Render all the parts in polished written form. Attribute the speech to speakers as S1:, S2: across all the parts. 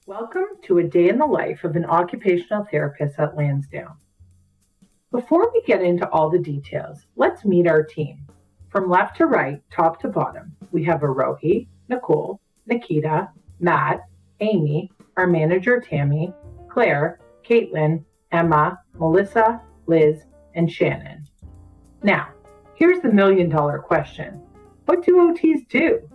S1: Welcome to a day in the life of an occupational therapist at Lansdowne. Before we get into all the details, let's meet our team. From left to right, top to bottom, we have Arohi, Nicole, Nikita, Matt, Amy, our manager Tammy, Claire, Caitlin, Emma, Melissa, Liz, and Shannon. Now, here's the million-dollar question. What do OTs do?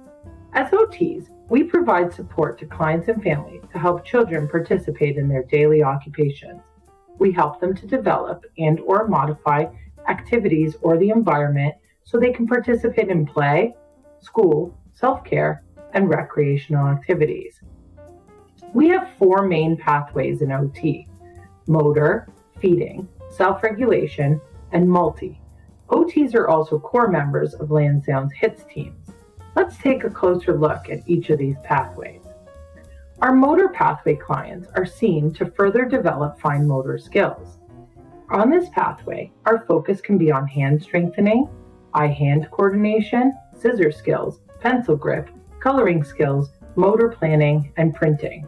S1: As OTs, we provide support to clients and families to help children participate in their daily occupations. We help them to develop and/or modify activities or the environment so they can participate in play, school, self-care, and recreational activities. We have 4 main pathways in OT: motor, feeding, self-regulation, and multi. OTs are also core members of Lansdowne's HITS teams. Let's take a closer look at each of these pathways. Our motor pathway clients are seen to further develop fine motor skills. On this pathway, our focus can be on hand strengthening, eye-hand coordination, scissor skills, pencil grip, coloring skills, motor planning, and printing.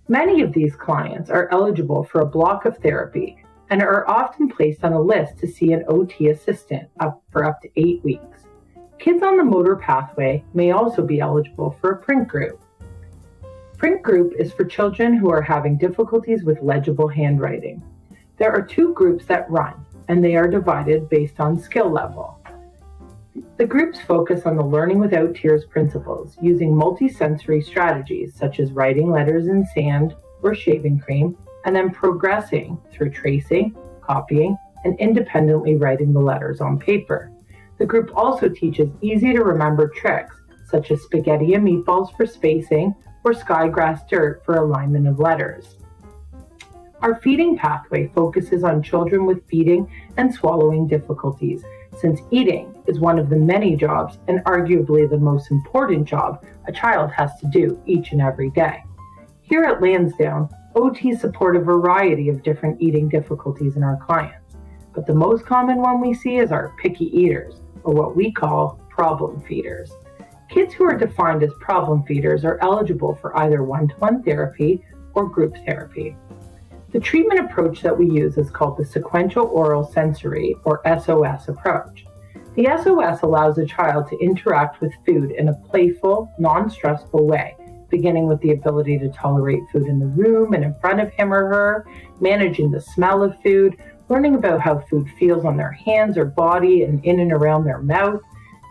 S1: Many of these clients are eligible for a block of therapy and are often placed on a list to see an OT assistant for up to 8 weeks. Kids on the motor pathway may also be eligible for a print group. Print group is for children who are having difficulties with legible handwriting. There are 2 groups that run, and they are divided based on skill level. The groups focus on the Learning Without Tears principles using multisensory strategies such as writing letters in sand or shaving cream, and then progressing through tracing, copying, and independently writing the letters on paper. The group also teaches easy-to-remember tricks, such as spaghetti and meatballs for spacing or skygrass dirt for alignment of letters. Our feeding pathway focuses on children with feeding and swallowing difficulties, since eating is one of the many jobs and arguably the most important job a child has to do each and every day. Here at Lansdowne, OTs support a variety of different eating difficulties in our clients, but the most common one we see is our picky eaters, or what we call problem feeders. Kids who are defined as problem feeders are eligible for either one-to-one therapy or group therapy. The treatment approach that we use is called the sequential oral sensory, or SOS approach. The SOS allows a child to interact with food in a playful, non-stressful way, beginning with the ability to tolerate food in the room and in front of him or her, managing the smell of food, learning about how food feels on their hands or body and in and around their mouth,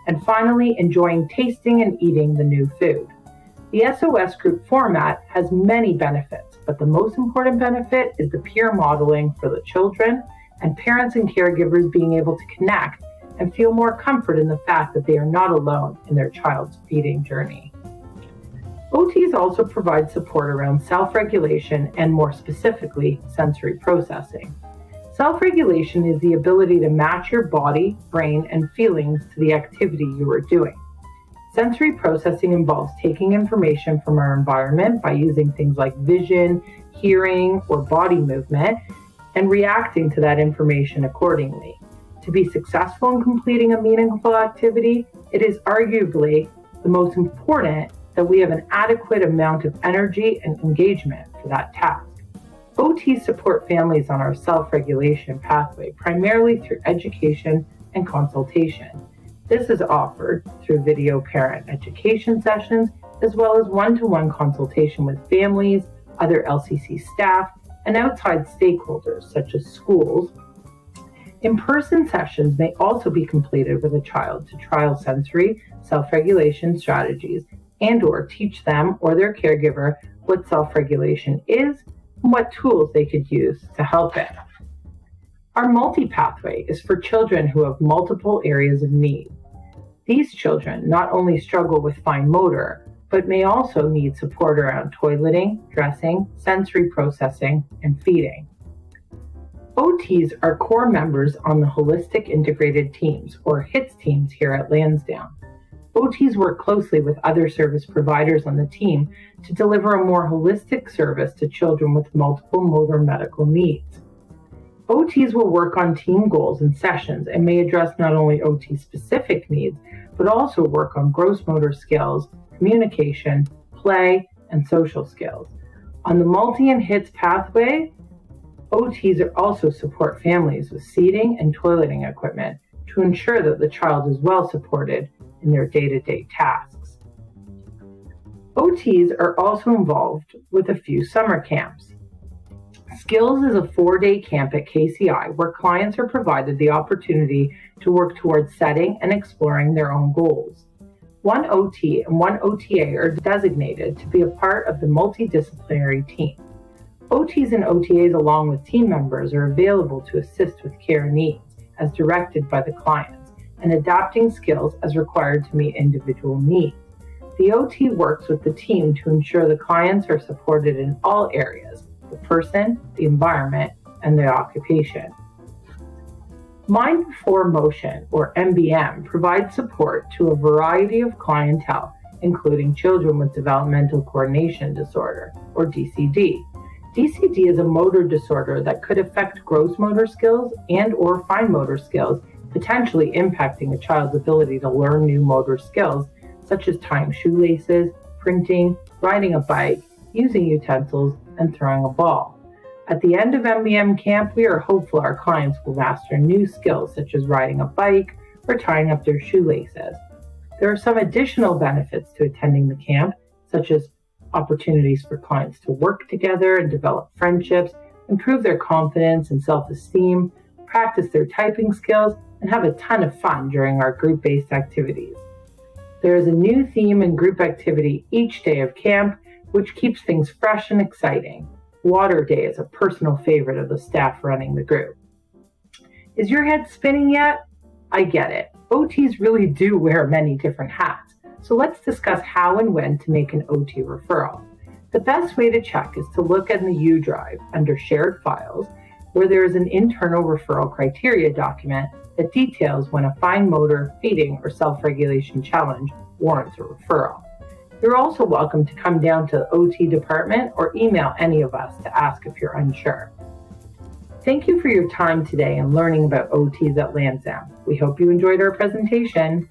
S1: and finally enjoying tasting and eating the new food. The SOS group format has many benefits, but the most important benefit is the peer modeling for the children and parents and caregivers being able to connect and feel more comfort in the fact that they are not alone in their child's feeding journey. OTs also provide support around self-regulation and more specifically, sensory processing. Self-regulation is the ability to match your body, brain, and feelings to the activity you are doing. Sensory processing involves taking information from our environment by using things like vision, hearing, or body movement, and reacting to that information accordingly. To be successful in completing a meaningful activity, it is arguably the most important that we have an adequate amount of energy and engagement for that task. OTs support families on our self-regulation pathway primarily through education and consultation. This is offered through video parent education sessions, as well as one-to-one consultation with families, other LCC staff, and outside stakeholders such as schools. In-person sessions may also be completed with a child to trial sensory self-regulation strategies and/or teach them or their caregiver what self-regulation is and what tools they could use to help it. Our multi-pathway is for children who have multiple areas of need. These children not only struggle with fine motor, but may also need support around toileting, dressing, sensory processing, and feeding. OTs are core members on the Holistic Integrated Teams, or HITS teams here at Lansdowne. OTs work closely with other service providers on the team to deliver a more holistic service to children with multiple motor medical needs. OTs will work on team goals and sessions and may address not only OT-specific needs, but also work on gross motor skills, communication, play, and social skills. On the multi and hits pathway, OTs are also support families with seating and toileting equipment to ensure that the child is well supported in their day-to-day tasks. OTs are also involved with a few summer camps. Skills is a 4-day camp at KCI where clients are provided the opportunity to work towards setting and exploring their own goals. One OT and one OTA are designated to be a part of the multidisciplinary team. OTs and OTAs along with team members are available to assist with care needs as directed by the clients and adapting skills as required to meet individual needs. The OT works with the team to ensure the clients are supported in all areas: the person, the environment, and the occupation. Mind Before Motion, or MBM, provides support to a variety of clientele, including children with developmental coordination disorder, or DCD. DCD is a motor disorder that could affect gross motor skills and/or fine motor skills, potentially impacting a child's ability to learn new motor skills, such as tying shoelaces, printing, riding a bike, using utensils, and throwing a ball. At the end of MBM camp, we are hopeful our clients will master new skills such as riding a bike or tying up their shoelaces. There are some additional benefits to attending the camp, such as opportunities for clients to work together and develop friendships, improve their confidence and self-esteem, practice their typing skills, and have a ton of fun during our group-based activities. There is a new theme and group activity each day of camp, which keeps things fresh and exciting. Water Day is a personal favorite of the staff running the group. Is your head spinning yet? I get it. OTs really do wear many different hats. So let's discuss how and when to make an OT referral. The best way to check is to look in the U drive under Shared Files, where there is an internal referral criteria document that details when a fine motor, feeding, or self-regulation challenge warrants a referral. You're also welcome to come down to the OT department or email any of us to ask if you're unsure. Thank you for your time today and learning about OTs at Lansdowne. We hope you enjoyed our presentation.